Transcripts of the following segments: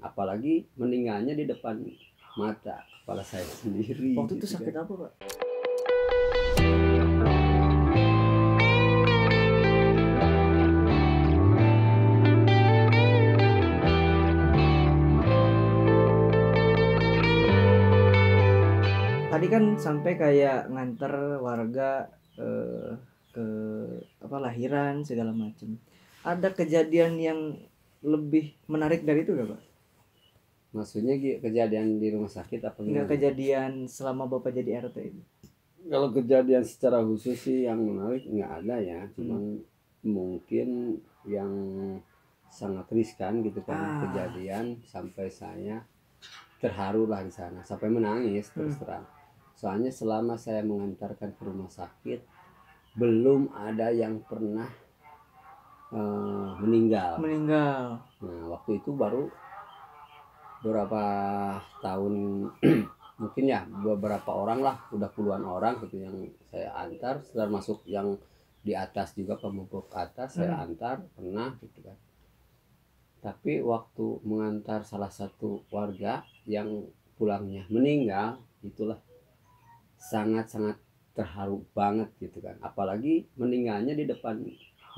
apalagi meninggalnya di depan mata kepala saya sendiri. Waktu itu gitu sakit kan. apa, Pak? Tadi kan sampai kayak nganter warga ke lahiran segala macam. Ada kejadian yang lebih menarik dari itu gak, Pak? Maksudnya kejadian di rumah sakit apa Enggak, gimana? kejadian selama Bapak jadi RT itu. Kalau kejadian secara khusus sih yang menarik nggak ada ya, cuman mungkin yang sangat riskan gitu kan kejadian sampai saya terharu lah di sana sampai menangis terus terang. Soalnya selama saya mengantarkan ke rumah sakit belum ada yang pernah meninggal. Nah waktu itu baru beberapa tahun mungkin ya beberapa orang lah, udah puluhan orang gitu yang saya antar, termasuk yang di atas juga, pemupuk atas saya antar pernah gitu kan. Tapi waktu mengantar salah satu warga yang pulangnya meninggal, itulah sangat-sangat terharu banget gitu kan, apalagi meninggalnya di depan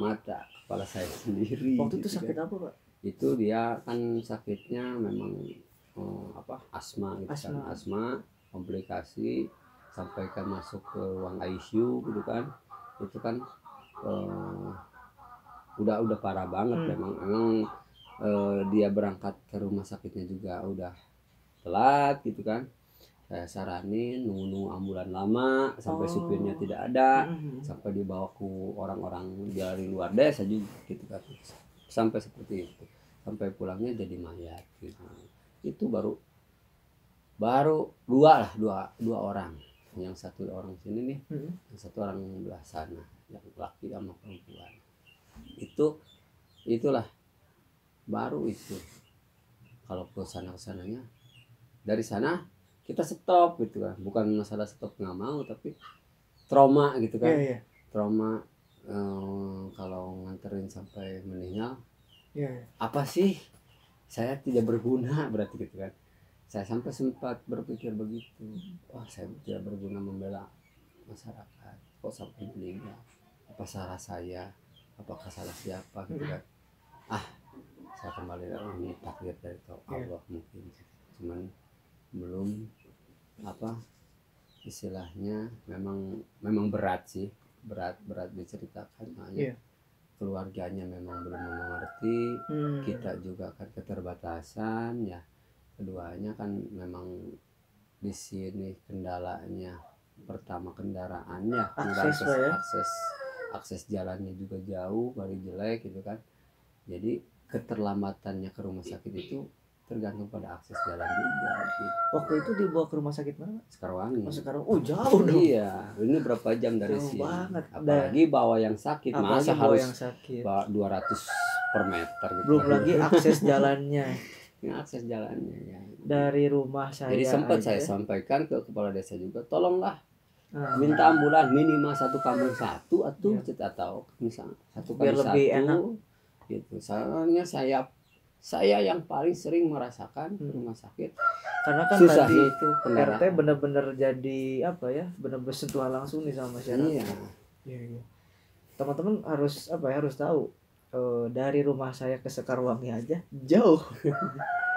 mata kepala saya sendiri. Waktu itu gitu sakit kan. apa, Pak? Itu dia kan sakitnya memang asma gitu kan, asma komplikasi sampai kan masuk ke ruang ICU gitu kan. Itu kan udah parah banget. Memang dia berangkat ke rumah sakitnya juga udah telat gitu kan. Saya saranin nunggu ambulan lama sampai supirnya tidak ada, sampai dibawa ke orang-orang dari luar desa juga gitu kan, sampai seperti itu, sampai pulangnya jadi mayat gitu. Itu baru dua orang, yang satu orang sini nih, yang satu orang belah sana, yang laki sama perempuan. Itulah baru itu. Kalau ke sana kesananya dari sana kita stop gitu kan, bukan masalah stop nggak mau, tapi trauma gitu kan. Trauma kalau nganterin sampai meninggal, apa sih saya tidak berguna berarti gitu kan. Saya sampai sempat berpikir begitu, wah saya tidak berguna membela masyarakat kok sampai meninggal, apa salah saya, apakah salah siapa gitu kan. Saya kembali ini takdir dari Allah mungkin, cuman belum istilahnya memang berat sih, berat diceritakan. Keluarganya memang belum mengerti, kita juga kan keterbatasan ya, keduanya kan memang di sini kendalanya pertama kendaraannya, akses jalannya juga jauh, baru jelek gitu kan. Jadi keterlambatannya ke rumah sakit itu tergantung pada akses jalan juga gitu. Waktu itu dibawa ke rumah sakit mana? Sekarwangi. Sekarang jauh dong. Iya, ini berapa jam dari jauh sini banget. Apalagi bawa yang sakit, masa harus yang sakit. 200 per meter gitu. Belum lagi akses jalannya. Akses jalannya ya. Dari rumah saya. Jadi sempat saya sampaikan ke kepala desa juga, tolonglah minta ambulan minimal satu kampung satu atau misalnya satu kali satu enak. Gitu. Soalnya saya yang paling sering merasakan rumah sakit, karena kan tadi itu RT benar-benar jadi benar-benar sentuhan langsung nih sama masyarakat. Iya. Teman-teman harus harus tahu, dari rumah saya ke Sekarwangi aja jauh.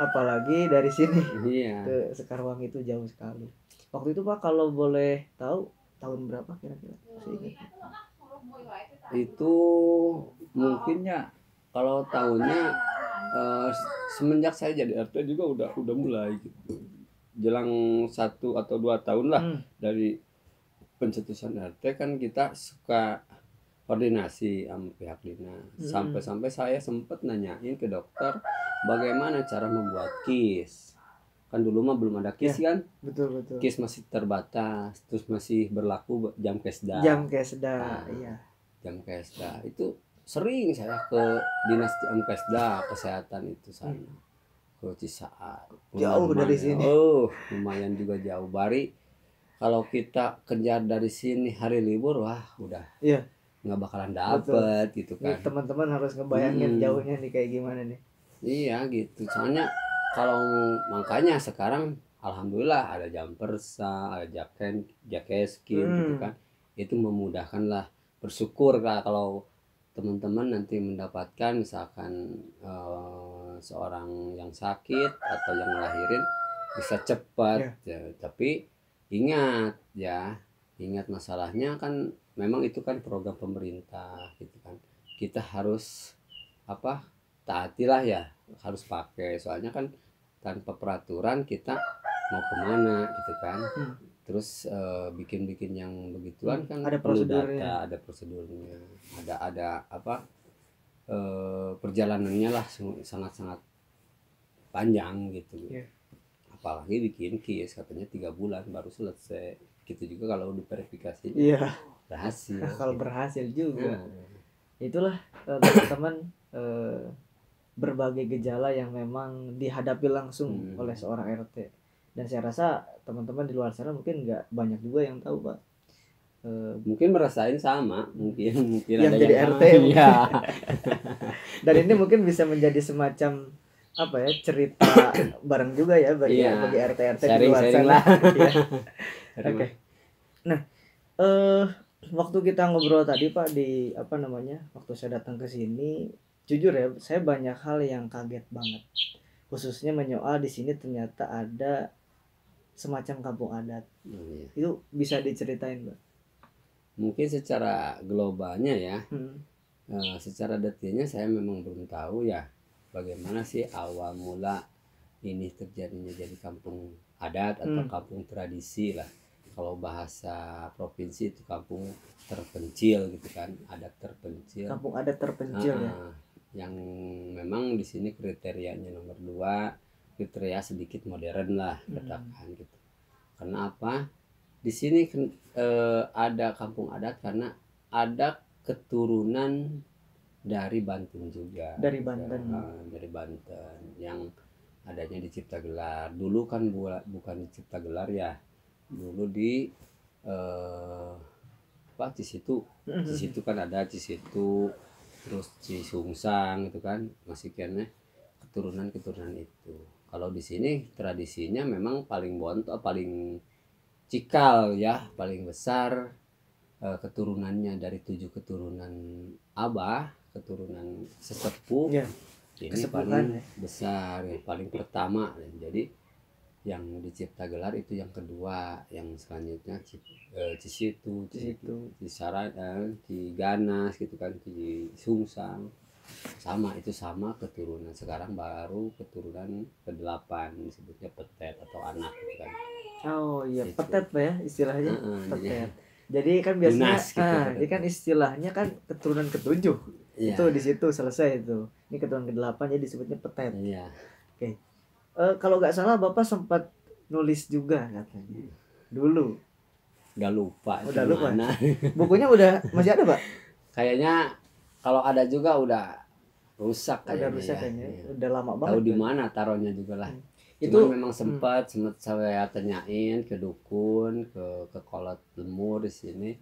Apalagi dari sini ke Sekarwangi itu jauh sekali. Waktu itu Pak, kalau boleh tahu tahun berapa kira-kira? Itu mungkinnya kalau tahunnya semenjak saya jadi RT juga udah mulai gitu. Jelang 1 atau 2 tahun lah dari pencetusan RT kan kita suka koordinasi sama pihak dinas. Sampai-sampai saya sempat nanyain ke dokter bagaimana cara membuat KIS. Kan dulu mah belum ada KIS kan? Betul. KIS masih terbatas, terus masih berlaku jam kesda. Iya. Jam kesda itu sering saya ke dinas jam kesda kesehatan itu sana, ke Cisaat. Jauh dari sini. Lumayan juga jauh. Bari kalau kita kejar dari sini hari libur, wah udah. Iya. Nggak bakalan dapet. Betul. Gitu kan. Teman-teman harus ngebayangin jauhnya nih kayak gimana nih. Iya gitu. Soalnya kalau makanya sekarang alhamdulillah ada Jampersa, ada Jakeskin gitu kan. Itu memudahkan lah. Bersyukur lah kalau teman-teman nanti mendapatkan misalkan seorang yang sakit atau yang ngelahirin bisa cepat ya. Tapi ingat masalahnya kan memang itu kan program pemerintah gitu kan. Kita harus taatilah ya, harus pakai, soalnya kan tanpa peraturan kita mau kemana gitu kan. Terus bikin yang begituan kan ada perlu prosedurnya. data, ada prosedurnya, ada perjalanannya lah, sangat-sangat panjang gitu. Apalagi bikin case katanya 3 bulan baru selesai gitu, juga kalau diverifikasi berhasil. Kalau berhasil juga. Itulah teman-teman berbagai gejala yang memang dihadapi langsung oleh seorang RT. Dan saya rasa teman-teman di luar sana mungkin nggak banyak juga yang tahu, Pak. Mungkin merasain sama, mungkin yang ada jadi yang RT ya. Dan ini mungkin bisa menjadi semacam cerita bareng juga ya bagi RT-RT di luar sana. Oke. Nah, waktu kita ngobrol tadi Pak di waktu saya datang ke sini, jujur ya saya banyak hal yang kaget banget, khususnya menyoal di sini ternyata ada semacam kampung adat. Itu bisa diceritain Pak? Mungkin secara globalnya ya, secara detailnya saya memang belum tahu ya bagaimana sih awal mula ini terjadinya jadi kampung adat atau kampung tradisi lah. Kalau bahasa provinsi itu kampung terpencil gitu kan, adat terpencil. Kampung adat terpencil ya. Yang memang di sini kriterianya nomor 2, kriteria sedikit modern lah katakan gitu. Karena apa? Di sini ada kampung adat karena ada keturunan dari Banten juga. Dari Banten. Dari Banten yang adanya di Ciptagelar. Dulu kan bukan di Ciptagelar ya. Dulu di Cisitu. Cisitu kan ada Cisitu, terus Cisungsang itu kan masih kayaknya keturunan itu. Kalau di sini tradisinya memang paling bonto, paling cikal ya, paling besar keturunannya dari 7 keturunan abah, keturunan sesepuh. Ini paling besar, paling pertama. Jadi yang di Ciptagelar itu yang kedua, yang selanjutnya Cisitu, Cisaran, Ciganas gitu kan, Cisungsang. Sama keturunan. Sekarang baru keturunan ke-8 disebutnya petet atau anak gitu kan. Oh iya, itu. Petet Pak ya istilahnya. Petet. Jadi kan biasanya ini kan istilahnya kan keturunan ke-7. Itu di situ selesai itu. Ini keturunan ke-8 jadi disebutnya petet. Oke. Kalau nggak salah Bapak sempat nulis juga katanya. Dulu. Udah lupa. Udah lupa. Bukunya udah masih ada, Pak? Kayaknya kalau ada juga udah rusak kayaknya. Udah rusak kayaknya. Udah lama banget. Tahu di mana taruhnya juga lah. Itu memang sempat saya tanyain ke dukun, ke kolot lemur di sini.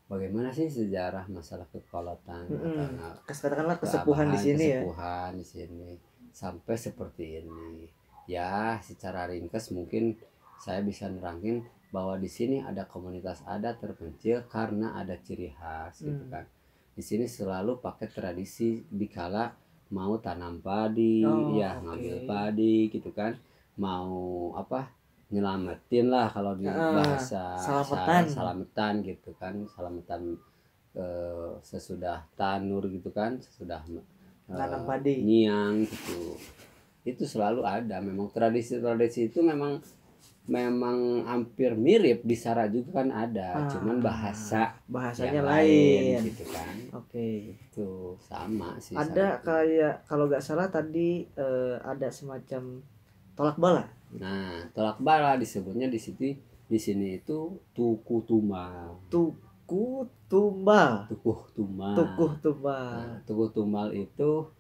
Bagaimana sih sejarah masalah kekolotan? Katakanlah kesepuhan di sini ya. Kesepuhan di sini sampai seperti ini. Ya, secara ringkas mungkin saya bisa nerangin bahwa di sini ada komunitas adat terpencil karena ada ciri khas gitu kan. Di sini selalu pakai tradisi dikala mau tanam padi, ngambil padi gitu kan. Mau nyelamatin lah kalau di bahasa salametan gitu kan, salametan sesudah tanur gitu kan, sesudah tanam padi nyiang gitu. Itu selalu ada. Memang tradisi itu memang hampir mirip. Di Sara juga kan ada, cuman bahasanya lain gitu kan. Itu sama sih. Ada kayak kalau nggak salah tadi ada semacam tolak bala. Nah, tolak bala disebutnya di sini itu tukuh tumbal. Tukuh tumbal. Nah, tukuh tumbal itu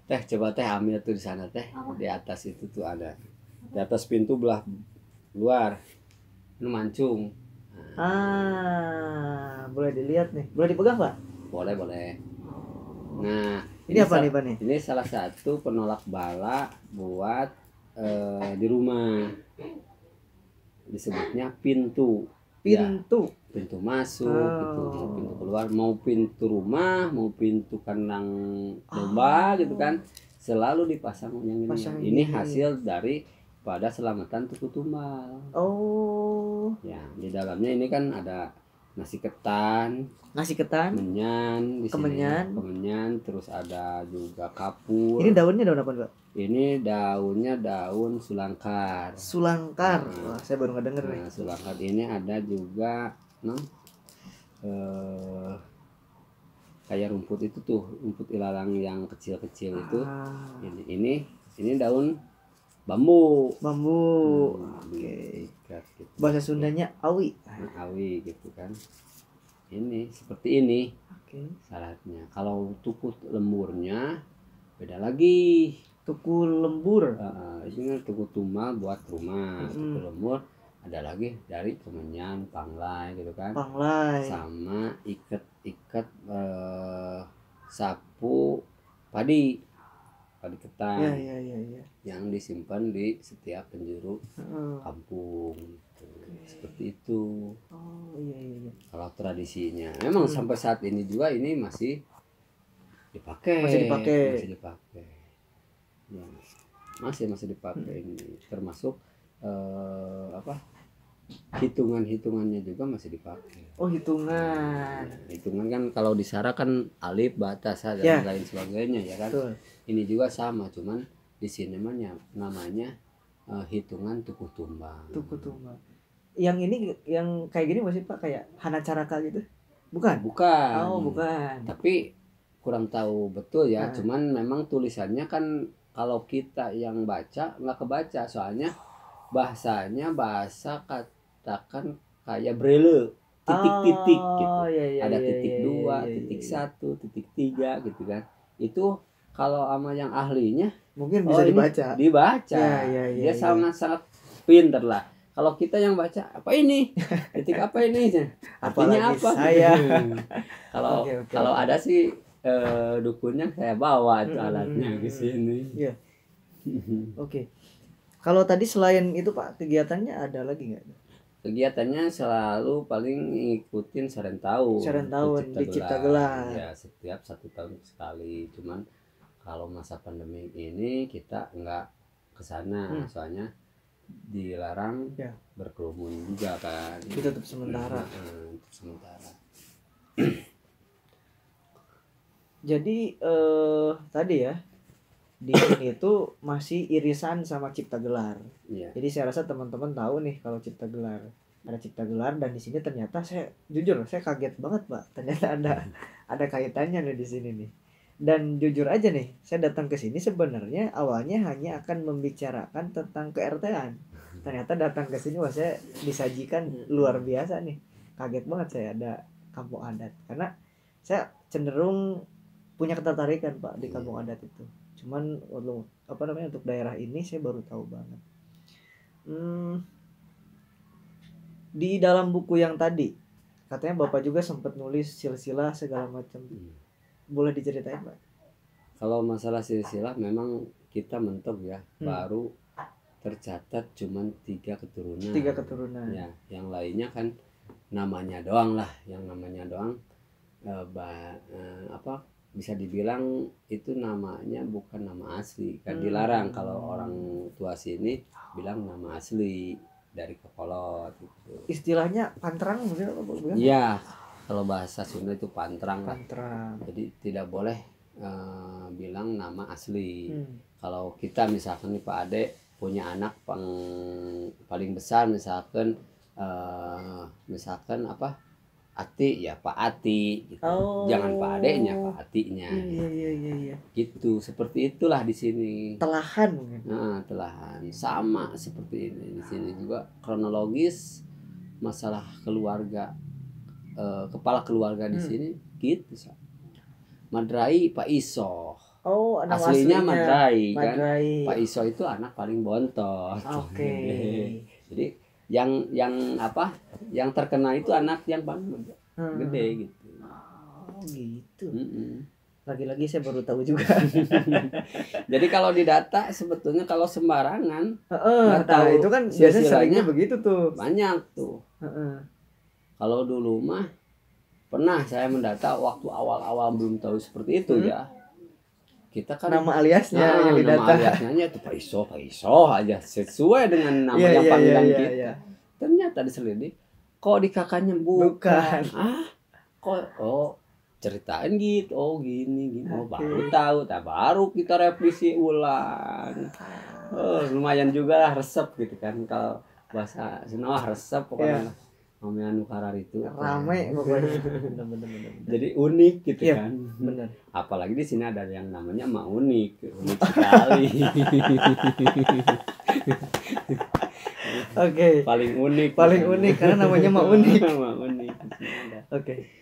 coba ambil tuh di sana di atas itu tuh ada. Di atas pintu belah luar. Itu mancung. Boleh dilihat nih. Boleh dipegang, Pak? Boleh. Nah, Ini apa nih Pak nih? Ini salah satu penolak bala buat di rumah. Disebutnya pintu. Pintu. Ya, pintu masuk, gitu. Mau pintu keluar, mau pintu rumah, mau pintu kandang domba, gitu kan. Selalu dipasang yang ini. Ini hasil dari pada selamatan tuku tumbal. Oh. Ya, di dalamnya ini kan ada nasi ketan, kemenyan, di sini kemenyan, terus ada juga kapur. Ini daunnya daun apa, Pak? Ini daunnya daun sulangkar. Sulangkar. Wah, saya baru ngedenger nih. Sulangkar ini ada juga kayak rumput itu tuh, rumput ilalang yang kecil-kecil itu. Ini daun bambu. Oke. Gitu. Bahasa Sundanya awi. Awi gitu kan. Ini seperti ini. Oke. Syaratnya. Kalau tuku lemburnya beda lagi. Tuku lembur. Ini tuku tumbal buat rumah. Tuku lembur ada lagi dari kemenyan, panglai gitu kan. Panglai. Sama ikat sapu padi ketan. Ya. Yang disimpan di setiap penjuru kampung. Seperti itu. Oh iya. Kalau tradisinya memang sampai saat ini juga ini masih dipakai. Ya, masih dipakai ini, termasuk hitungannya juga masih dipakai. Oh, hitungan. Hitungan kan kalau di Sara kan alif, batas dan lain sebagainya ya kan. Betul. Ini juga sama, cuman di sini namanya hitungan tuku tumbal. Yang ini yang kayak gini masih Pak, kayak Hana Caraka gitu? Bukan. Oh, bukan. Tapi kurang tahu betul ya, cuman memang tulisannya kan kalau kita yang baca nggak kebaca, soalnya bahasanya bahasa katakan kayak braille, titik-titik gitu. Ada titik 2, titik 1, titik 3 gitu kan. Itu kalau sama yang ahlinya mungkin bisa dibaca. Dia sangat pinter lah. Kalau kita yang baca, apa ini? Titik apa ini? Artinya apa? Kalau ada sih dukunnya saya bawa itu alatnya ke sini. Iya. Oke. Kalau tadi selain itu Pak, kegiatannya ada lagi nggak? Kegiatannya selalu paling ngikutin Serentahun di Cipta Gelar. Ya, setiap 1 tahun sekali. Cuman kalau masa pandemi ini kita nggak kesana, soalnya dilarang berkerumun juga kan. Itu tetap sementara. Jadi tadi ya di sini itu masih irisan sama Cipta Gelar. Jadi saya rasa teman-teman tahu nih kalau Cipta Gelar, ada Cipta Gelar, dan di sini ternyata saya kaget banget Pak. Ternyata ada kaitannya nih di sini nih. Dan jujur aja nih, saya datang ke sini sebenarnya awalnya hanya akan membicarakan tentang ke-RT-an. Ternyata datang ke sini wah, saya disajikan luar biasa nih. Kaget banget saya ada kampung adat, karena saya cenderung punya ketertarikan Pak di kampung adat itu. Cuman untuk daerah ini saya baru tahu banget. Di dalam buku yang tadi katanya Bapak juga sempat nulis silsilah segala macam. Boleh diceritain Pak? Kalau masalah silsilah memang kita mentok ya, baru tercatat cuman 3 keturunan. 3 keturunan. Ya, yang lainnya kan namanya doang lah, bisa dibilang itu namanya bukan nama asli kan, dilarang kalau orang tua sini bilang nama asli dari Kekolot gitu. Istilahnya pantrang mungkin apa? Iya, kalau bahasa Sunda itu pantrang. Jadi tidak boleh bilang nama asli. Kalau kita misalkan nih Pak Ade punya anak paling besar misalkan Ati ya Pak Ati gitu. Jangan Pak Adenya, Pak Atinya. Iya. Gitu, seperti itulah di sini. Telahan mungkin. Telahan. Sama seperti ini. Di sini juga kronologis masalah keluarga, kepala keluarga di sini gitu. Madrai Pak Iso. Aslinya Madrai kan. Pak Iso itu anak paling bontot. Jadi yang terkena itu anak yang paling gede gitu. Gitu. Lagi-lagi saya baru tahu juga. Jadi kalau di data sebetulnya kalau sembarangan, nah itu kan biasanya seringnya begitu tuh. Banyak tuh. Kalau dulu mah pernah saya mendata waktu awal-awal belum tahu seperti itu ya. Kita kan nama aliasnya yang didata. Nama aliasnya itu Paiso aja sesuai dengan nama yang panggilan kita. Ternyata diselidik kok di kakaknya bukan. Kok ceritain gitu, gini, baru tahu, baru kita revisi ulang. Lumayan juga lah resep gitu kan, kalau bahasa Sunda resep pokoknya. Namanya Nukarar itu ramai pokoknya. Bener. Jadi unik gitu kan. Bener. Apalagi di sini ada yang namanya unik sekali. Oke. Paling unik karena namanya unik. unik. Oke.